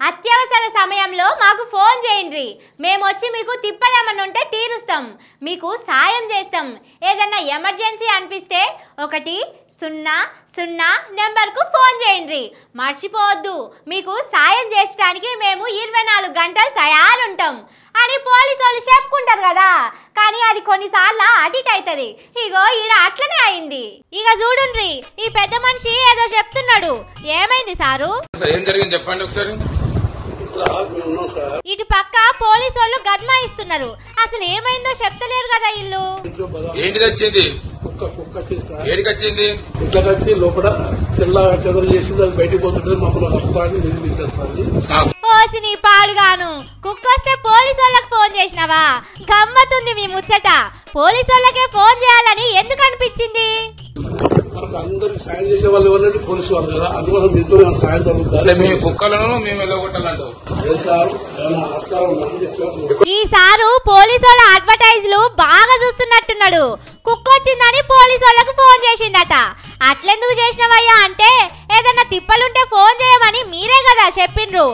అత్యవసర సమయంలో మాకు ఫోన్ చేయండి. మేము వచ్చి మీకు తిప్పలేమని ఉంటే తీరుస్తాం, మీకు సాయం చేస్తాం. ఏదన్నా ఎమర్జెన్సీ అనిపిస్తే 100 నెంబర్కు ఫోన్ చేయండి. మర్చిపోవద్దు, మీకు సాయం చేయడానికి మేము 24 గంటలు తయారుంటాం అని పోలీసు వాళ్ళు చెప్పుకుంటారు కదా. కానీ అది కొన్నిసార్లు అడిట్ అవుతుంది. ఇగో ఈడ అట్లనే అయింది. ఇక చూడుండ్రి, ఈ పెద్ద మనిషి ఏదో చెప్తున్నాడు. ఏమైంది సారు? ఏం జరిగింది చెప్పండి ఒకసారి. ఇటు పక్క పోలీసు వాళ్ళు గద్మాయిస్తున్నారు. అసలు ఏమైందో చెప్తలేరు కదా ఇల్లు. ఏంటిది వచ్చింది? ఏడికొచ్చింది? ఇంట్లోకి లోపల తెల్ల చెదలు చేసింది. అది బయటకు పోతుంటే మమ్మల్ని పోసి నీ పాడుగాను. కుక్కొస్తే పోలీసు వాళ్ళకి ఫోన్ చేసినావా? గమ్మతుంది మీ ముచ్చట. పోలీసు వాళ్ళకే ఫోన్ చేయాలని ఎందుకు అనిపించింది? మనకు అందరికి సాయం చేసే వాళ్ళు ఎవరంటే పోలీసు వాళ్ళు కదా. అందుకోసం మీతో సాయం జరుగుతుంది. మీ కుక్కలను మేము వెళ్ళగొట్టాలంటావు. ఈసారు పోలీసు వాళ్ళ అడ్వర్టైజ్లు బాగా చూస్తున్నట్టున్నాడు. కుక్కొచ్చిందని పోలీసు వాళ్ళకు ఫోన్ చేసిందట. అట్లెందుకు చేసినవయ్యా అంటే, ఏదన్నా తిప్పలుంటే ఫోన్ చేయమని మీరే కదా చెప్పిండ్రు,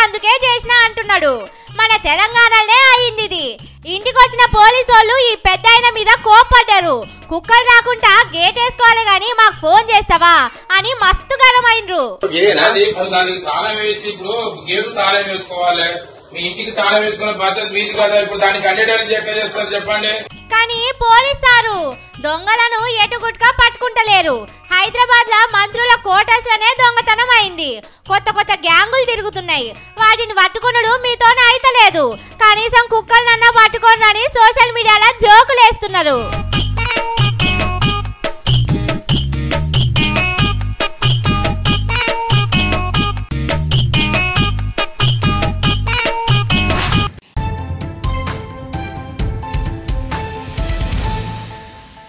అందుకే చేసినా అంటున్నాడు. మన తెలంగాణలో అయింది ఇది. ఇంటికి వచ్చిన పోలీసు వాళ్ళు ఈ పెద్ద ఆయన మీద కోప్పడ్డారు. కుక్కలు రాకుండా గేట్ వేసుకోవాలి గాని మాకు ఫోన్ చేస్తావా అని మస్తు గరమైండ్రు. దానికి తాళం వేసి ఇప్పుడు గేటు తాళం వేసుకోవాలి. మీ ఇంటికి తాళం వేసుకునే బాధ్యత మీది కదా. ఇప్పుడు దానికి అడ్వర్టైజ్ ఎట్లా చేస్తారు చెప్పండి. కానీ పోలీసు సారు దొంగలను ఎటుగుట్గా పట్టుకుంటలేరు. హైదరాబాద్ లో మంత్రుల క్వార్టర్స్ లోనే దొంగతనం అయింది. కొత్త గ్యాంగులు తిరుగుతున్నాయి. వాటిని పట్టుకునుడు మీతోనే అయితలేదు. కనీసం కుక్కలనన్నా పట్టుకోనని సోషల్ మీడియాలో జోకులేస్తున్నారు.